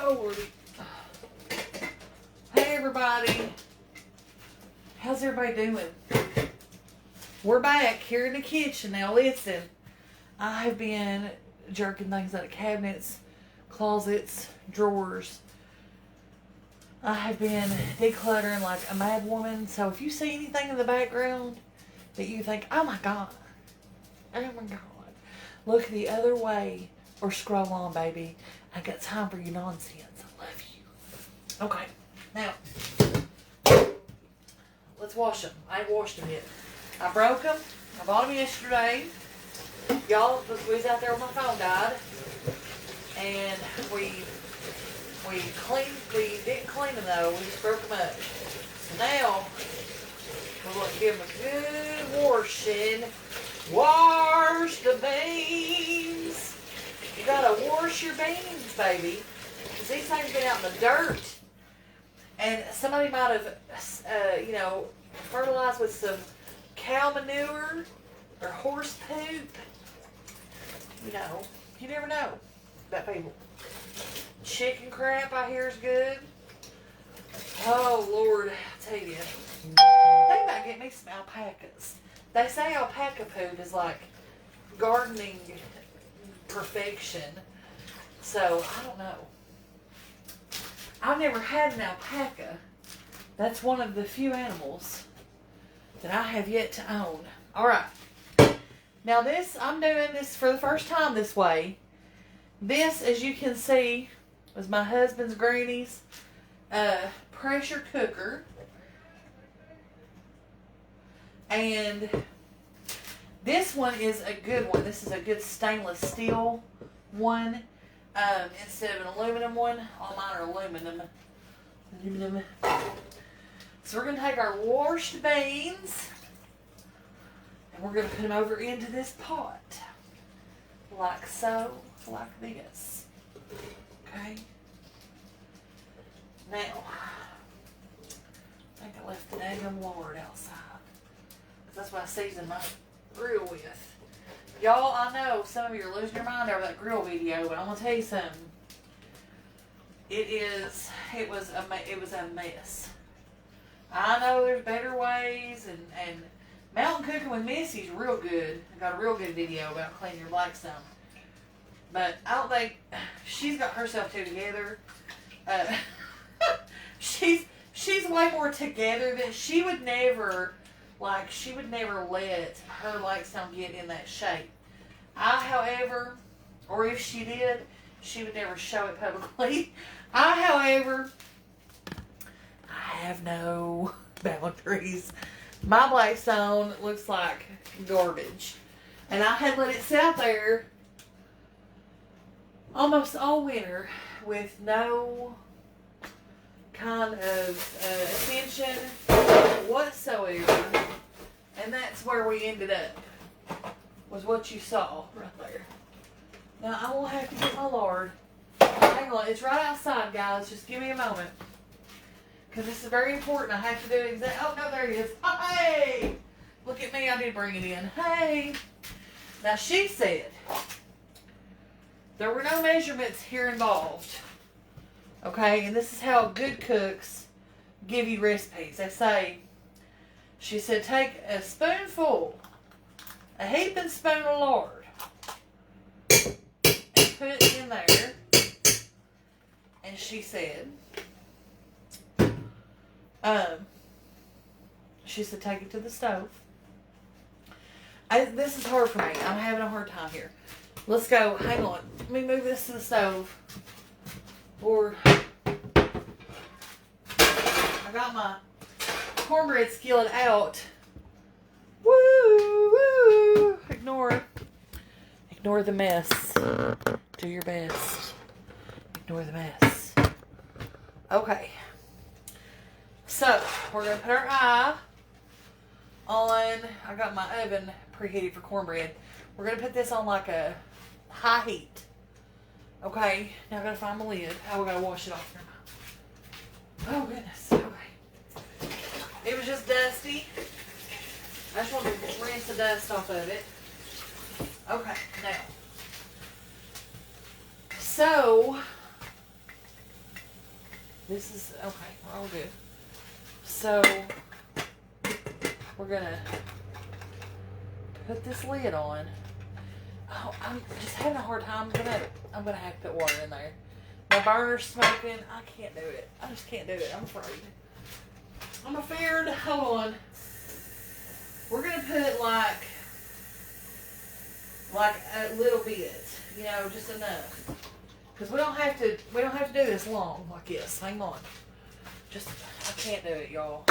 Oh, Lordy. Hey, everybody. How's everybody doing? We're back here in the kitchen. Now, listen. I have been jerking things out of cabinets, closets, drawers. I have been decluttering like a mad woman. So if you see anything in the background that you think, oh my God, look the other way or scroll on, baby. I got time for your nonsense. I love you. Okay, now let's wash them. I ain't washed them yet. I broke them. I bought them yesterday. Y'all, we was out there when my phone died, and we didn't clean them though. We just broke them up. So now we're going to give them a good washing. Wash the beans. You gotta wash your beans, baby, because these things been out in the dirt, and somebody might have, fertilized with some cow manure or horse poop. You never know about people. Chicken crap, I hear, is good. Oh, Lord, I tell you. They might get me some alpacas. They say alpaca poop is like gardening perfection. So, I don't know. I've never had an alpaca. That's one of the few animals that I have yet to own. Alright. Now I'm doing this for the first time this way. This, as you can see, was my husband's granny's pressure cooker. And this one is a good one. This is a good stainless steel one instead of an aluminum one. All mine are aluminum. So we're going to take our washed beans and we're going to put them over into this pot. Like so, like this. Okay. Now, I think I left the daggum lard outside. That's what I season my grill with. Y'all, I know some of you are losing your mind over that grill video, but I'm gonna tell you something. It was a mess. I know there's better ways, and Mountain Cooking with Missy's real good. I got a real good video about cleaning your Blackstone. But I don't think she's got herself together. She's way more together than she would never. Like, she would never let her Blackstone get in that shape. However, or if she did, she would never show it publicly. However, I have no boundaries. My Blackstone looks like garbage. And I had let it sit out there almost all winter with no kind of attention whatsoever, and that's where we ended up, was what you saw right there. Now I will have to get my lard. Hang on, it's right outside, guys. Just give me a moment, because this is very important. I have to do it oh no, there it is. Hey, look at me, I did bring it in. Hey, now she said there were no measurements here involved. Okay, and this is how good cooks give you recipes. They say, she said, take a spoonful, a heaping spoon of lard, and put it in there. And she said, take it to the stove. This is hard for me. I'm having a hard time here. Let's go. Hang on. Let me move this to the stove. Lord, I got my cornbread skillet out. Woo, woo. Ignore the mess. Do your best. Ignore the mess. Okay. So, we're going to put our eye on, I got my oven preheated for cornbread. We're going to put this on like a high heat. Okay, now I gotta find my lid. Oh, we gotta wash it off here. Oh, goodness. Okay. It was just dusty. I just wanted to rinse the dust off of it. Okay, now. So, This is, okay, we're all good. So, we're gonna put this lid on. Oh, I'm just having a hard time. I'm gonna have to put water in there. My burner's smoking. I can't do it. I just can't do it. I'm afraid. I'm afraid. Hold on. We're gonna put like a little bit, you know, just enough. Cause we don't have to do this long like this. Hang on. Just, I can't do it, y'all.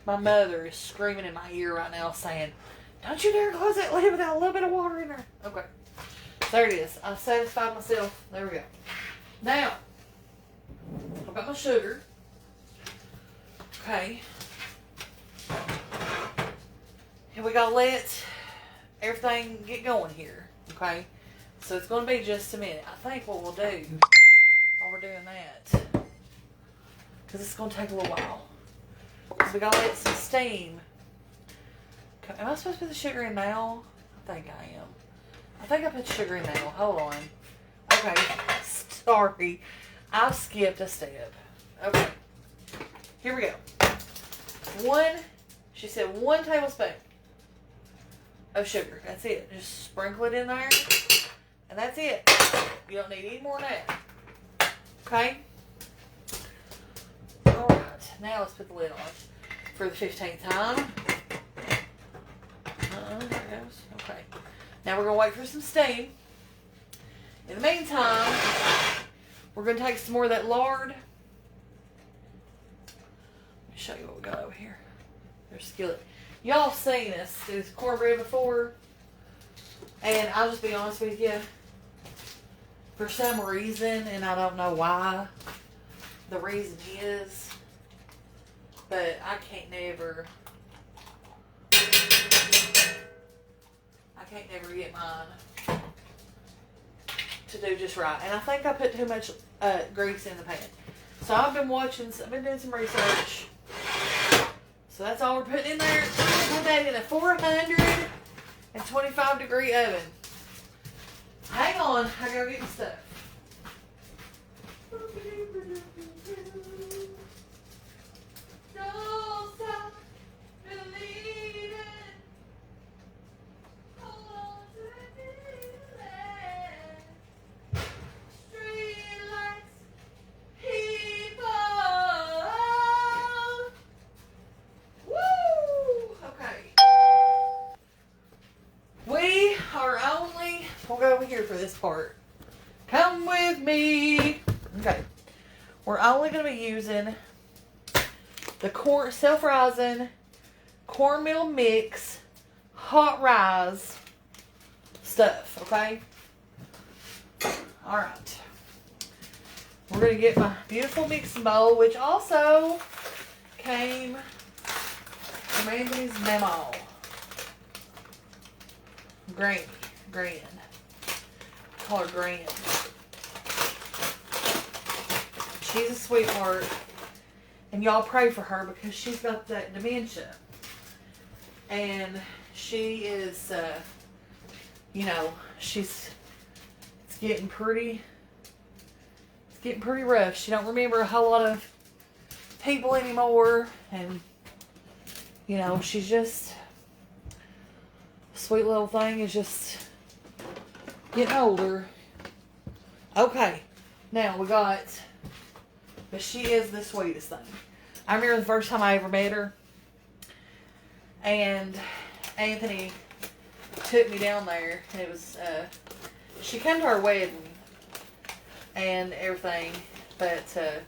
My mother is screaming in my ear right now saying, don't you dare close that lid without a little bit of water in there. Okay. There it is. I've satisfied myself. There we go. Now, I've got my sugar. Okay. And we gotta let everything get going here. Okay. So it's gonna be just a minute. I think what we'll do while we're doing that, because it's gonna take a little while, because we gotta let some steam. Am I supposed to put the sugar in now? I think I am. I think I put sugar in now. Hold on. Okay. Sorry. I've skipped a step. Okay. Here we go. She said 1 tablespoon of sugar. That's it. Just sprinkle it in there. And that's it. You don't need any more than that. Okay? Alright. Now let's put the lid on for the 15th time. There it goes. Okay. Now we're going to wait for some steam. In the meantime, we're going to take some more of that lard. Let me show you what we got over here. There's a skillet. Y'all seen us do this cornbread before. And I'll just be honest with you. For some reason, and I don't know why the reason is, but I can't never get mine to do just right. And I think I put too much grease in the pan. So I've been doing some research. So that's all we're putting in there. Put that in a 425 degree oven. Hang on, I gotta get my stuff. Don't stop believing. Hold on to the feeling. Street lights, people. Woo! Okay. We'll go over here for this part. Come with me. Okay. We're only going to be using the self-rising cornmeal mix hot rise stuff, okay? Alright. We're going to get my beautiful mixing bowl, which also came from Anthony's memo. Grand. Call her Grand. She's a sweetheart. And y'all pray for her because she's got that dementia. And she is, it's getting pretty rough. She don't remember a whole lot of people anymore. And, she's just, sweet little thing is just getting older. Okay. Now we got, but she is the sweetest thing. I remember the first time I ever met her. And Anthony took me down there. It was, she came to our wedding and everything. But,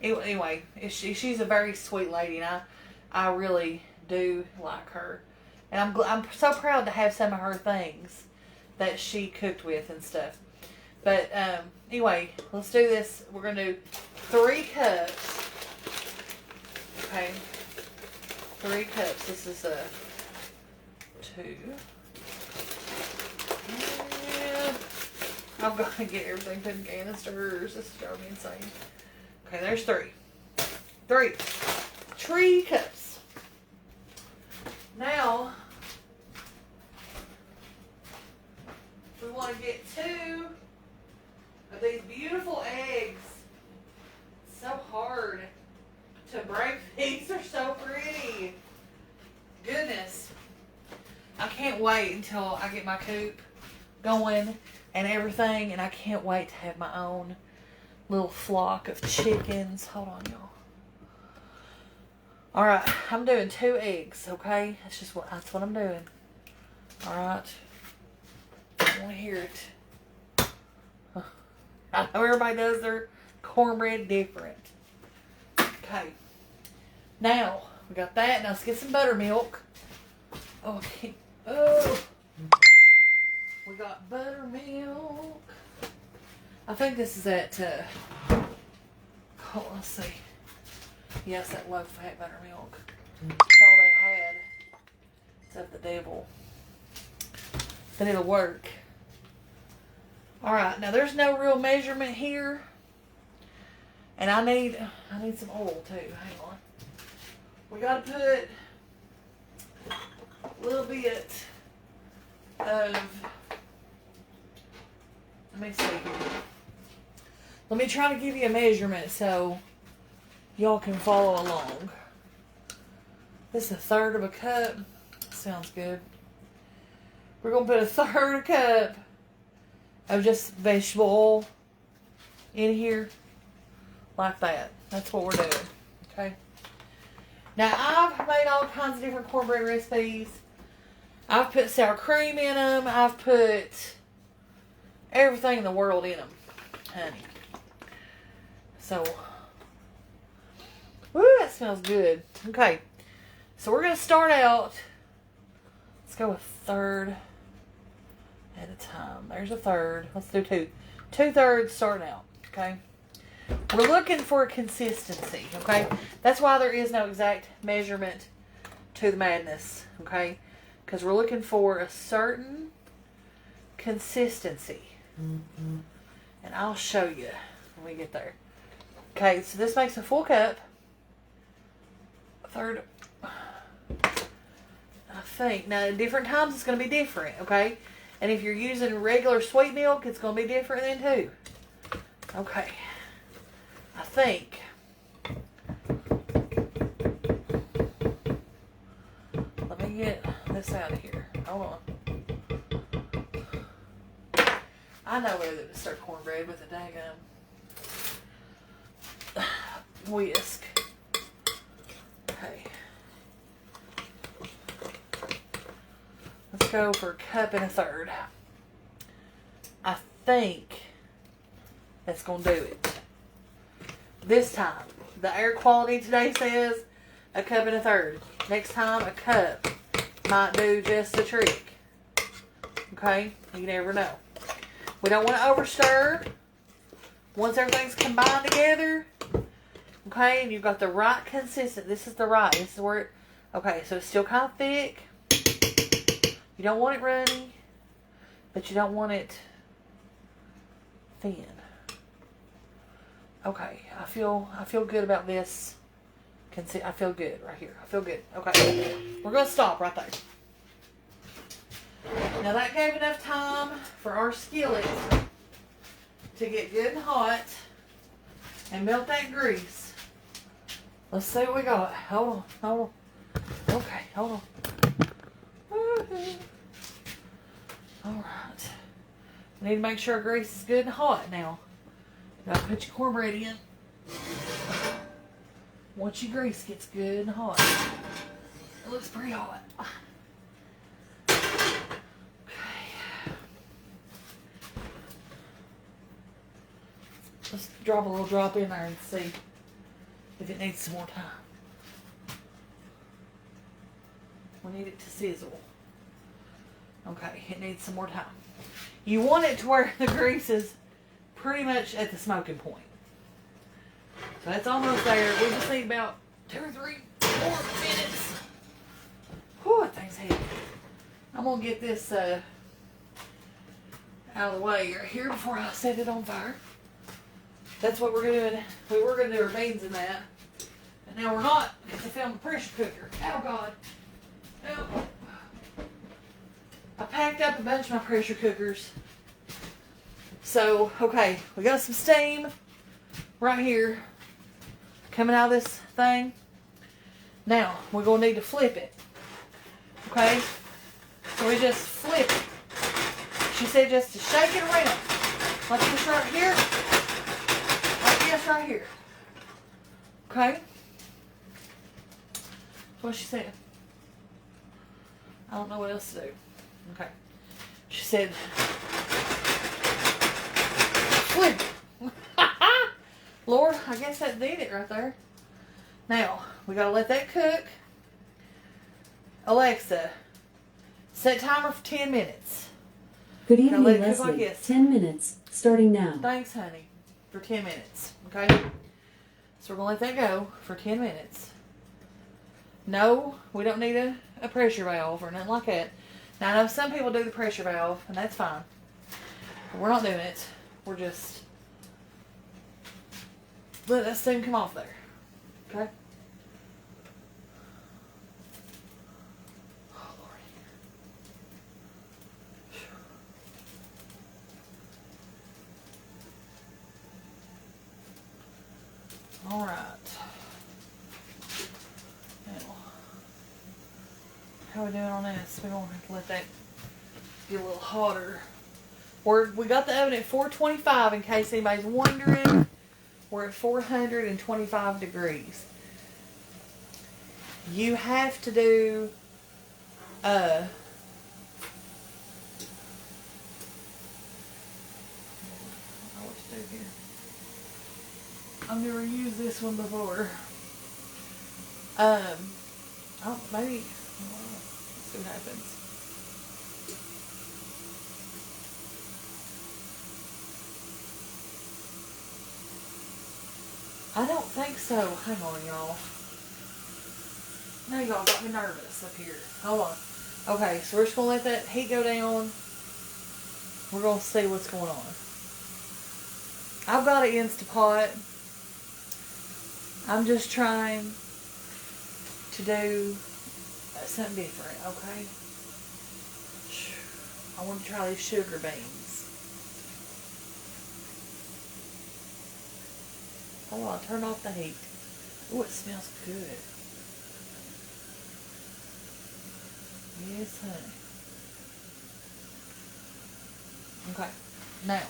anyway, she's a very sweet lady. And I really do like her. And I'm so proud to have some of her things that she cooked with and stuff. But, anyway, let's do this. We're going to do 3 cups. Okay. 3 cups. This is 2. And I'm going to get everything put in canisters. This is driving me insane. Okay, there's 3. 3 cups. Now, we want to get 2 of these beautiful eggs. It's so hard to break. These are so pretty. Goodness. I can't wait until I get my coop going and everything, and I can't wait to have my own little flock of chickens. Hold on, y'all. All right, I'm doing 2 eggs, okay? That's what I'm doing. All right. I want to hear it. I know everybody does their cornbread different. Okay. Now, we got that. Now let's get some buttermilk. Okay. Oh. We got buttermilk. I think this is at, oh, let's see. Yes, that low fat buttermilk. That's all they had. Except the devil. But it'll work. Alright, now there's no real measurement here. And I need some oil too. Hang on. We gotta put a little bit of, let me see here. Let me try to give you a measurement so y'all can follow along. This is 1/3 of a cup. Sounds good. We're going to put 1/3 cup of just vegetable oil in here. Like that. That's what we're doing. Okay. Now, I've made all kinds of different cornbread recipes. I've put sour cream in them. I've put everything in the world in them. Honey. So, woo, that smells good. Okay. So, we're going to start out. Let's go with 1/3 at a time. There's 1/3. Let's do 2. 2/3 starting out. Okay. We're looking for consistency. Okay. That's why there is no exact measurement to the madness. Okay. Because we're looking for a certain consistency. And I'll show you when we get there. Okay. So this makes a full cup. 1/3. I think. Now, at different times, it's going to be different, okay? And if you're using regular sweet milk, it's going to be different then, too. Okay. I think. Let me get this out of here. Hold on. I know whether to start cornbread with a daggum whisk. Okay. Let's go for 1.33 cups. I think that's going to do it. This time. The air quality today says 1.33 cups. Next time, a cup might do just the trick. Okay? You never know. We don't want to overstir. Once everything's combined together, okay, and you've got the right consistency. This is the right. This is where it, okay, so it's still kind of thick. You don't want it runny, but you don't want it thin. Okay, I feel good about this. I feel good right here. I feel good. Okay, we're gonna stop right there. Now that gave enough time for our skillet to get good and hot and melt that grease. Let's see what we got. Hold on. Okay, hold on. Woo-hoo. All right. We need to make sure our grease is good and hot now. You gotta put your cornbread in. Once your grease gets good and hot. It looks pretty hot. Let's drop a little drop in there and see if it needs some more time. We need it to sizzle. Okay, it needs some more time. You want it to where the grease is pretty much at the smoking point. So that's almost there. We just need about 2 or 3 more minutes. Whew, that thing's heavy. I'm going to get this out of the way right here before I set it on fire. That's what we're doing. We were going to do our beans in that. And now we're not because I found the pressure cooker. Oh, God. Oh. I packed up a bunch of my pressure cookers. So, okay, we got some steam right here coming out of this thing. Now, we're going to need to flip it. Okay? So we just flip it. She said just to shake it around. Like this right here. Like this right here. Okay? That's what she said. I don't know what else to do. Okay. She said, flip it. Lord, I guess that did it right there. Now, we gotta let that cook. Alexa, set timer for 10 minutes. Good evening, let it cook Leslie. like this. 10 minutes, starting now. Thanks, honey, for 10 minutes. Okay? So we're gonna let that go for 10 minutes. No, we don't need a pressure valve or nothing like that. Now, I know some people do the pressure valve, and that's fine. But we're not doing it. We're just let that steam come off there. Okay? Oh, Lord. All right. Now, how are we doing on this? We're going to have to let that get a little hotter. We got the oven at 425 in case anybody's wondering. We're at 425 degrees. You have to do I don't know what to do here. I've never used this one before. Oh, maybe. Let's see what happens. I don't think so. Hang on, y'all. Now y'all got me nervous up here. Hold on. Okay, so we're just going to let that heat go down. We're going to see what's going on. I've got an Instapot. I'm just trying to do something different, okay? I want to try these sugar beans. Hold on, turn off the heat. Ooh, it smells good. Yes, honey. Okay, now,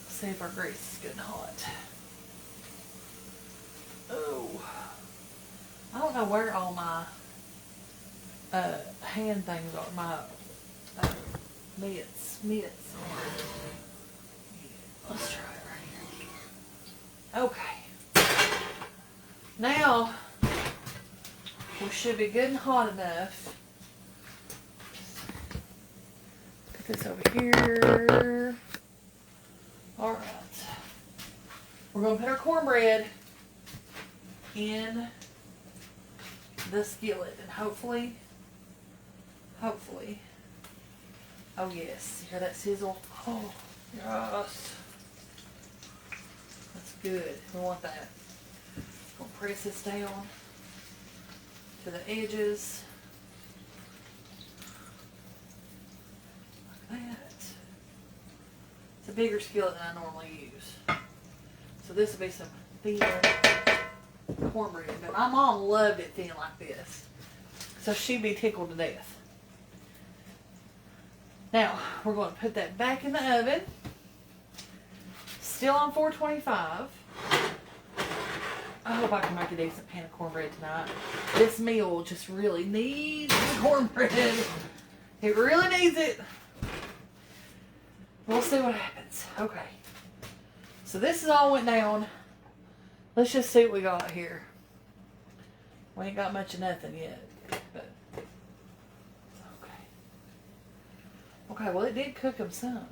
see if our grease is good and hot. Oh, I don't know where all my hand things are, my mitts. Let's try it right here. Okay. Now, we should be good and hot enough. Put this over here. Alright. We're going to put our cornbread in the skillet and hopefully, oh yes, you hear that sizzle? Oh, yes. That's good. We want that. Gonna press this down to the edges. Like that. It's a bigger skillet than I normally use. So this will be some thin cornbread. But my mom loved it thin like this. So she'd be tickled to death. Now, we're going to put that back in the oven. Still on 425. I hope I can make a decent pan of cornbread tonight. This meal just really needs the cornbread. It really needs it. We'll see what happens. Okay. So this is all went down. Let's just see what we got here. We ain't got much of nothing yet. But okay, well it did cook them some.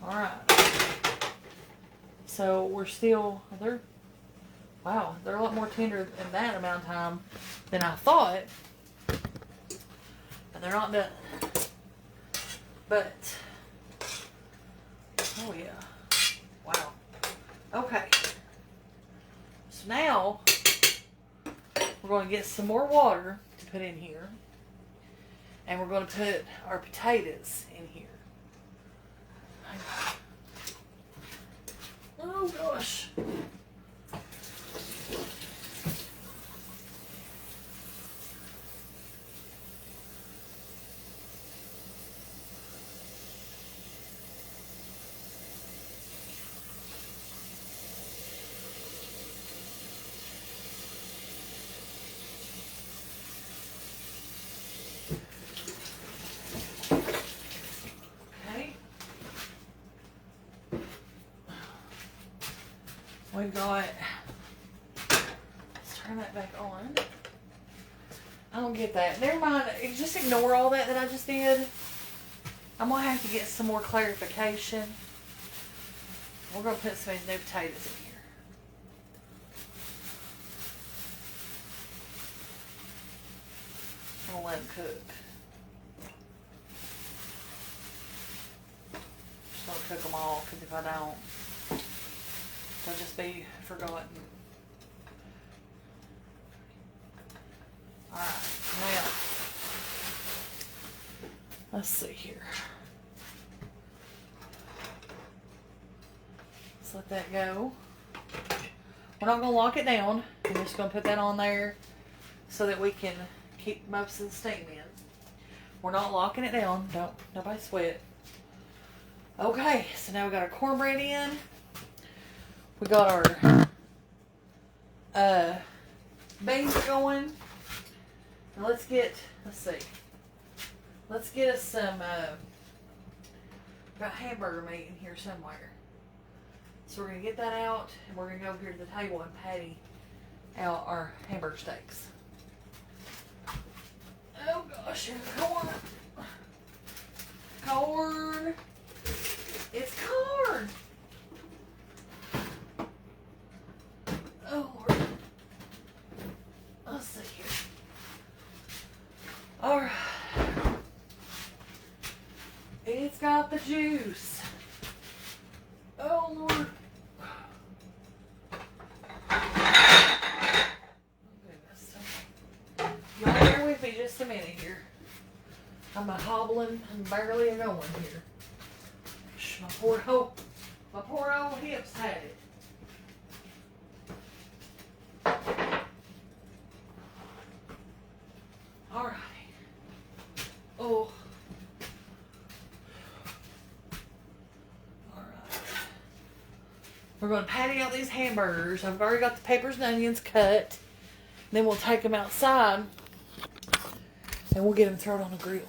Alright. So we're still, they're a lot more tender in that amount of time than I thought. But they're not done. But, oh yeah. Wow. Okay. So now, we're going to get some more water to put in here. And we're going to put our potatoes in here. Oh gosh. We've got, let's turn that back on. I don't get that. Never mind. Just ignore all that I just did. I'm going to have to get some more clarification. We're going to put some of these new potatoes in here. I'm going to let them cook. Just going to cook them all, because if I don't, they'll just be forgotten. Alright, now, let's see here. Let's let that go. We're not going to lock it down. I'm just going to put that on there so that we can keep most of the steam in. We're not locking it down. Nobody sweat. Okay, so now we got our cornbread in. We got our beans going. Now let's see. Let's get us some, got hamburger meat in here somewhere. So we're going to get that out, and we're going to go over here to the table and patty out our hamburger steaks. Oh gosh, here's corn. Corn. It's corn. Oh Lord. Let's see here. Alright. It's got the juice. Oh Lord. Y'all bear with me just a minute here. I'm hobbling and barely going here. My poor old hips had it. Alright. Oh. Alright. We're going to patty out these hamburgers. I've already got the peppers and onions cut. Then we'll take them outside and we'll get them thrown on the grill.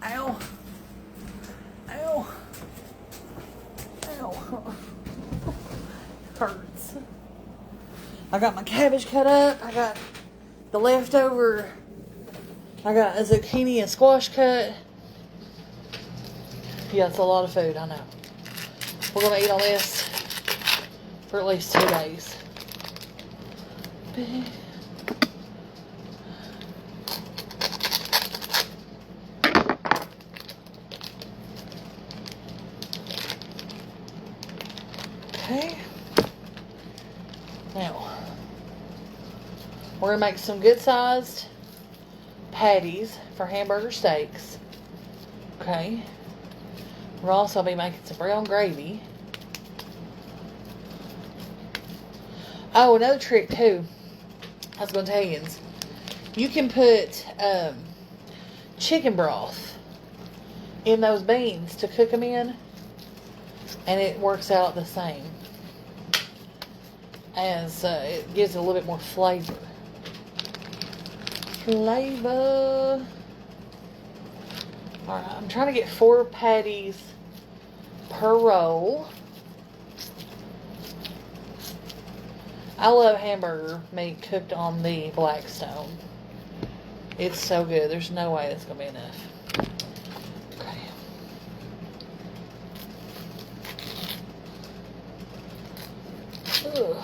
Ow. Ow. Ow. Hurts. I got my cabbage cut up. I got the leftover. I got a zucchini and squash cut. Yeah, it's a lot of food, I know. We're going to eat on this for at least 2 days. Okay. Now, we're going to make some good sized patties for hamburger steaks. Okay. We'll also be making some brown gravy. Oh, another trick too, I was going to tell you is, you can put chicken broth in those beans to cook them in, and it works out the same, as it gives it a little bit more flavor. Alright, I'm trying to get 4 patties per roll. I love hamburger meat cooked on the Blackstone. It's so good. There's no way that's going to be enough. Okay. Ugh.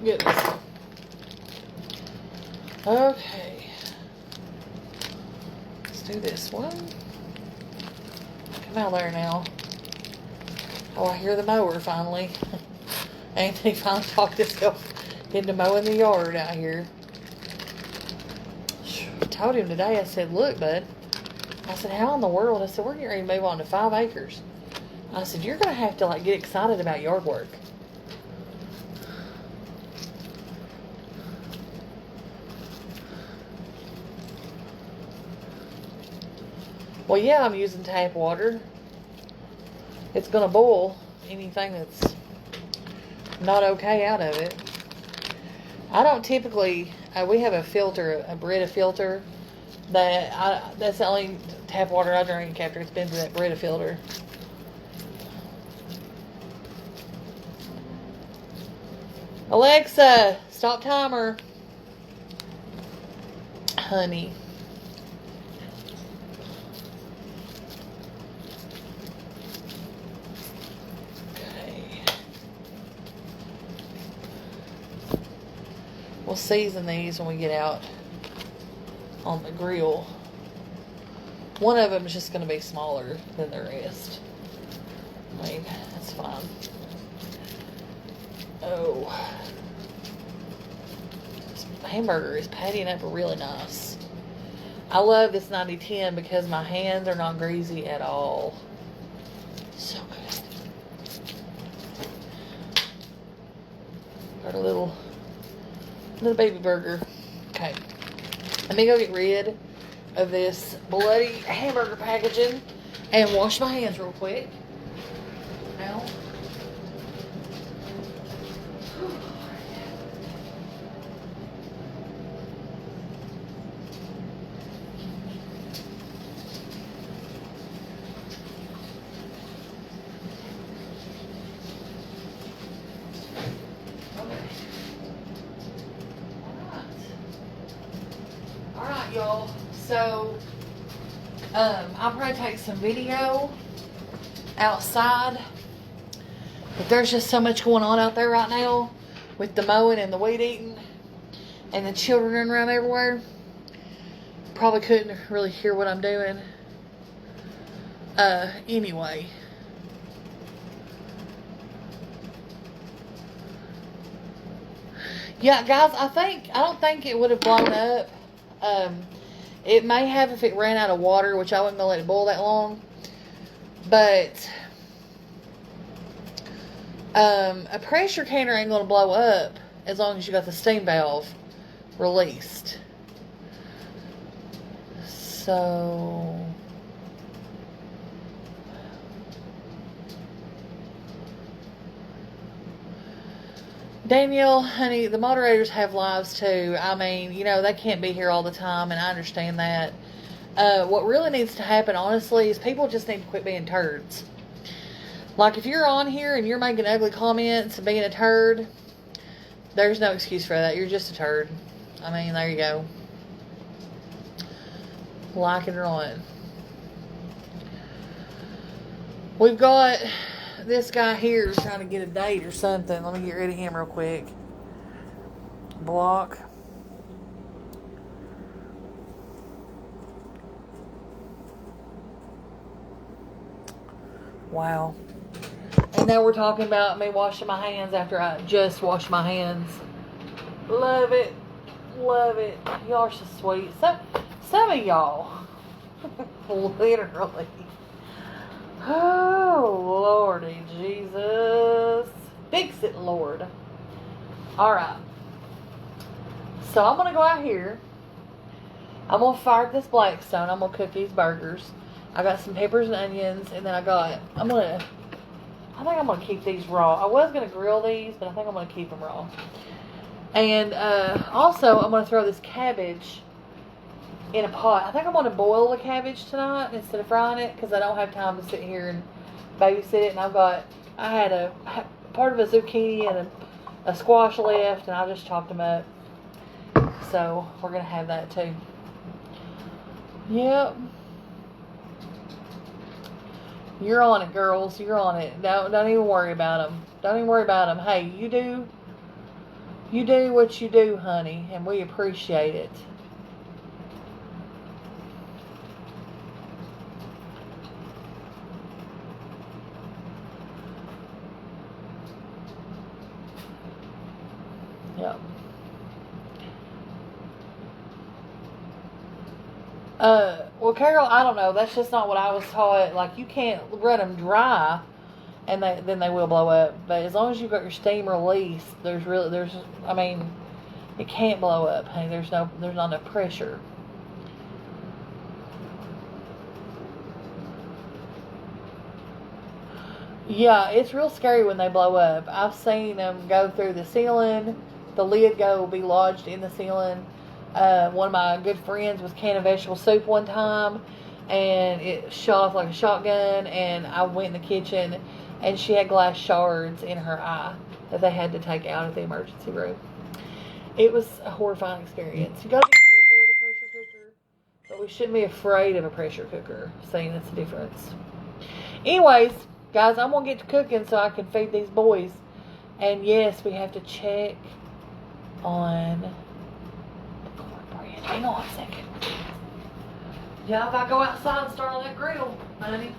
Goodness. Okay. Let's do this one. Come out there now. Oh, I hear the mower finally. Anthony finally talked himself into mowing the yard out here. I told him today, I said, look, bud. I said, how in the world? I said, we're getting ready to move on to 5 acres. I said, you're going to have to, like, get excited about yard work. Well, yeah, I'm using tap water. It's going to boil anything that's not okay out of it. I don't typically, we have a filter, a Brita filter, that's the only tap water I drink after it's been through that Brita filter. Alexa, stop timer. Honey. We'll season these when we get out on the grill. One of them is just going to be smaller than the rest. I mean, that's fine. Oh. This hamburger is pattying up really nice. I love this 90-10 because my hands are not greasy at all. So good. Got a little baby burger. Okay. Let me go get rid of this bloody hamburger packaging and wash my hands real quick. Now. Y'all, so I'll probably take some video outside, but there's just so much going on out there right now with the mowing and the weed eating and the children running around everywhere. Probably couldn't really hear what I'm doing. Anyway, yeah, guys, I don't think it would have blown up. It may have if it ran out of water, which I wasn't going to let it boil that long. But, a pressure canner ain't going to blow up as long as you got the steam valve released. So, Danielle, honey, the moderators have lives too. I mean, you know, they can't be here all the time, and I understand that. What really needs to happen, honestly, is people just need to quit being turds. Like, if you're on here and you're making ugly comments and being a turd, there's no excuse for that. You're just a turd. I mean, there you go. Like it or not. We've got this guy here is trying to get a date or something. Let me get rid of him real quick. Block. Wow. And now we're talking about me washing my hands after I just washed my hands. Love it. Love it. Y'all are so sweet. Some of y'all. Literally. Oh, Lordy Jesus. Fix it, Lord. Alright. So I'm going to go out here. I'm going to fire up this Blackstone. I'm going to cook these burgers. I got some peppers and onions. And then I think I'm going to keep these raw. I was going to grill these, but I think I'm going to keep them raw. And also, I'm going to throw this cabbage in a pot. I think I'm going to boil the cabbage tonight instead of frying it because I don't have time to sit here and babysit it. And I had a part of a zucchini and a squash left, and I just chopped them up. So we're going to have that too. Yep. You're on it, girls. You're on it. Don't even worry about them. Don't even worry about them. Hey, you do what you do, honey, and we appreciate it. Well, Carol, I don't know. That's just not what I was taught. Like, you can't run them dry, and then they will blow up. But as long as you've got your steam release, I mean, it can't blow up. Hey, there's not enough pressure. Yeah, it's real scary when they blow up. I've seen them go through the ceiling. The lid will be lodged in the ceiling. One of my good friends was canning vegetable soup one time, and it shot off like a shotgun, and I went in the kitchen, and she had glass shards in her eye that they had to take out of the emergency room. It was a horrifying experience. You gotta be careful with a pressure cooker, but we shouldn't be afraid of a pressure cooker, seeing that's the difference. Anyways, guys, I'm gonna get to cooking so I can feed these boys. And yes, we have to check on the cornbread. Hang on a second. Yeah, if I go outside and start on that grill, honey,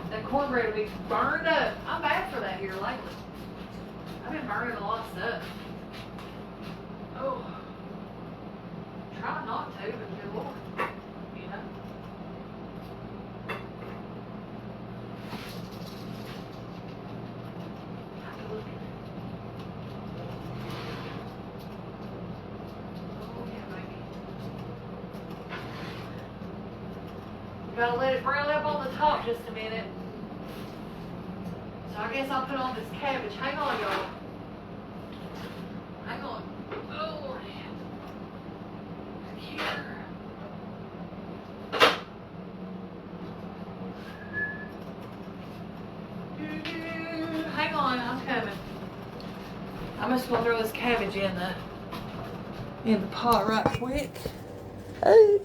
that cornbread will be burned up. I'm bad for that here lately. I've been burning a lot of stuff. Oh, try not to, but good Lord, you know. Gotta let it brown up on the top just a minute. So I guess I'll put on this cabbage. Hang on, y'all. Hang on. Oh, Lord. Here. Hang on, I'm coming. I'm just gonna throw this cabbage in the pot right quick. Oh.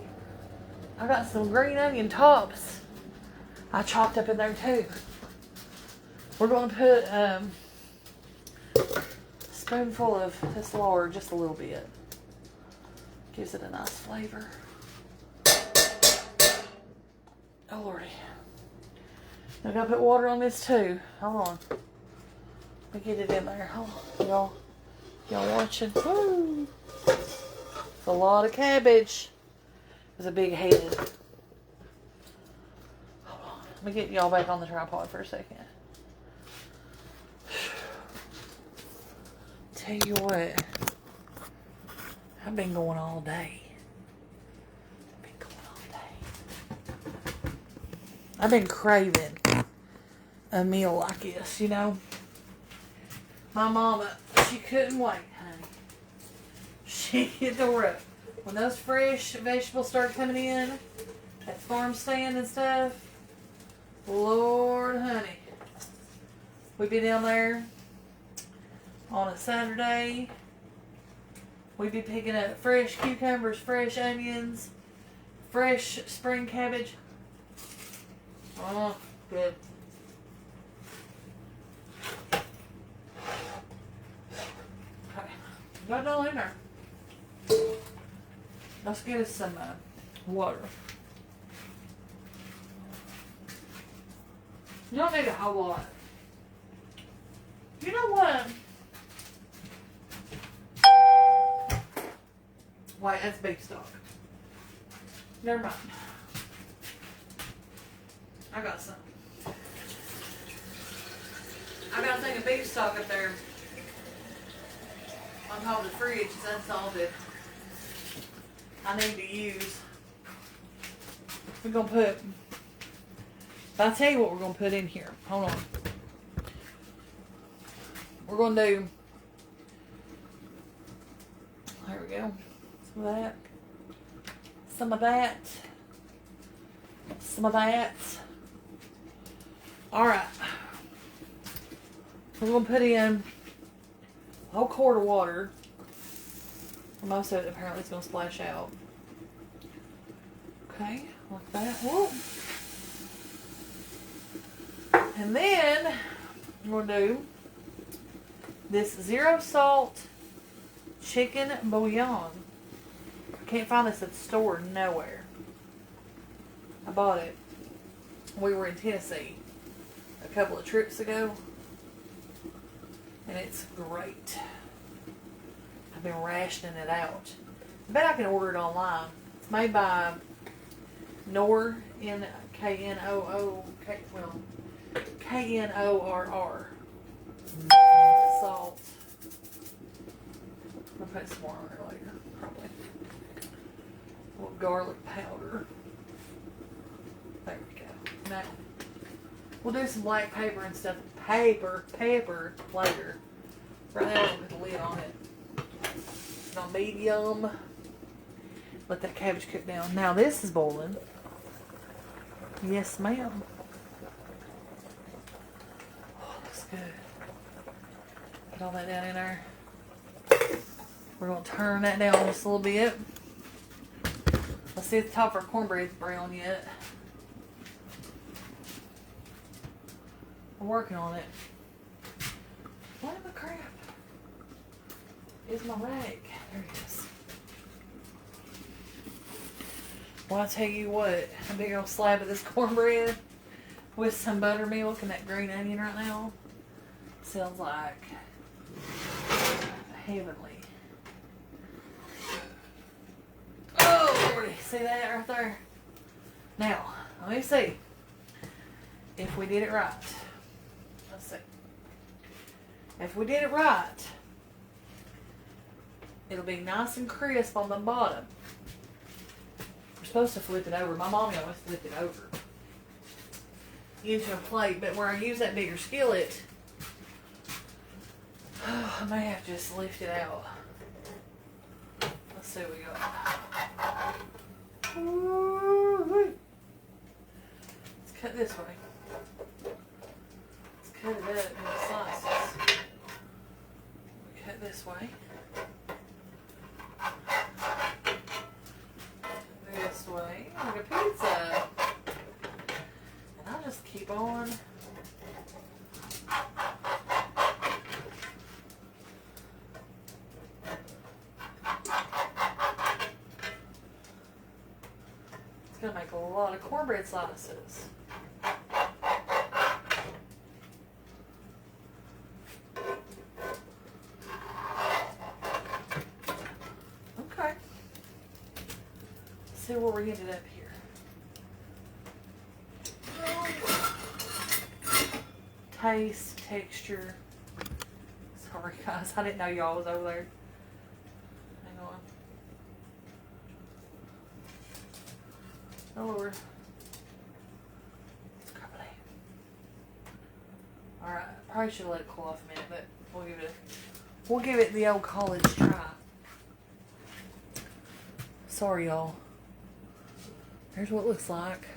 I got some green onion tops I chopped up in there too. We're going to put a spoonful of this lard, just a little bit. Gives it a nice flavor. Oh Lordy. I gotta put water on this too. Hold on. Let me get it in there. Hold on. Y'all watching? Woo! It's a lot of cabbage. It's a big head. Hold on. Let me get y'all back on the tripod for a second. Tell you what, I've been going all day. I've been craving a meal like this, you know. My mama, she couldn't wait, honey. She hit the road. When those fresh vegetables started coming in, at farm stand and stuff, Lord, honey. We'd be down there on a Saturday. We'd be picking up fresh cucumbers, fresh onions, fresh spring cabbage. Oh, good. Okay. Got it all in there. Let's get us some water. You don't need a whole lot. You know what? Wait, that's beef stock. Never mind. I got some. I got a thing of beef stock up there on top of the fridge. It's unsalted. I need to use. We're gonna put. I'll tell you what we're gonna put in here. Hold on. We're gonna do. There we go. Some of that. Some of that. Some of that. All right. We're gonna put in a whole quart of water. Most of it apparently is gonna splash out. Okay, like that. Whoa. And then we're gonna do this zero salt chicken bouillon. I can't find this at the store nowhere. I bought it. We were in Tennessee a couple of trips ago, and it's great. I've been rationing it out. I bet I can order it online. It's made by Knorr, K-N-O-O-K, well, K-N-O-R-R. Salt. I'll put some more on there later, probably. A little garlic powder. There we go. Now, we'll do some black pepper and stuff. Pepper later. Right now, we'll put the lid on it. On medium. Let that cabbage cook down. Now, this is boiling. Yes, ma'am. Oh, looks good. Put all that down in there. We're going to turn that down just a little bit. Let's see if the top of our cornbread's brown yet. I'm working on it. What in the crap is my rag? There it is. Well, I'll tell you what, a big old slab of this cornbread with some buttermilk and that green onion right now sounds like heavenly. Oh, Lordy, see that right there? Now, let me see if we did it right. Let's see. If we did it right, it'll be nice and crisp on the bottom. We're supposed to flip it over. My mommy always flipped it over into a plate, but where I use that bigger skillet, I may have to just lift it out. Let's see what we got. Let's cut this way. Let's cut it up into slices. Cut this way. This way. Like a pizza. And I'll just keep on. It's going to make a lot of cornbread slices. Okay. Let's see where we ended up here. Taste, texture. Sorry guys, I didn't know y'all was over there. Hang on. Oh Lord. It's crumbly. Alright, probably should let it cool off a minute, but we'll give it the old college try. Sorry y'all. Here's what it looks like.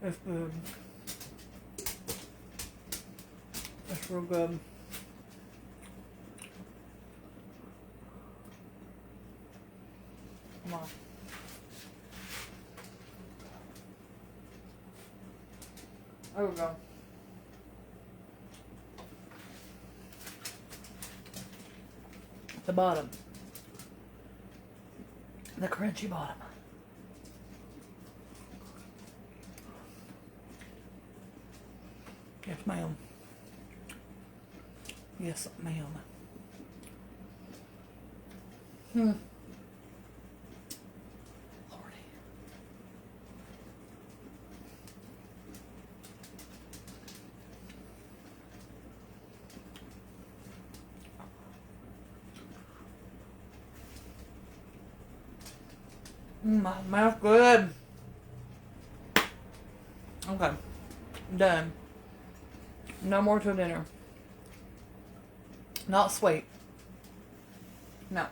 That's good. That's real good. Come on. There we go. The bottom. The crunchy bottom. Yes, ma'am. Yes, ma'am. Lordy. My mouth good. Okay. Done. No more till dinner. Not sweet. No.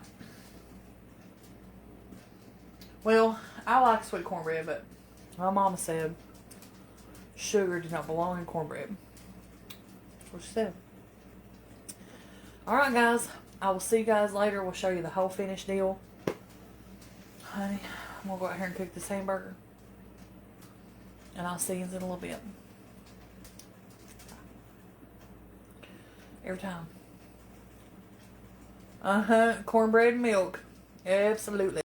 Well, I like sweet cornbread, but my mama said sugar did not belong in cornbread. That's what she said. Alright guys, I will see you guys later. We'll show you the whole finished deal. Honey, I'm going to go out here and cook this hamburger. And I'll see you in a little bit. Every time. Cornbread and milk. Absolutely.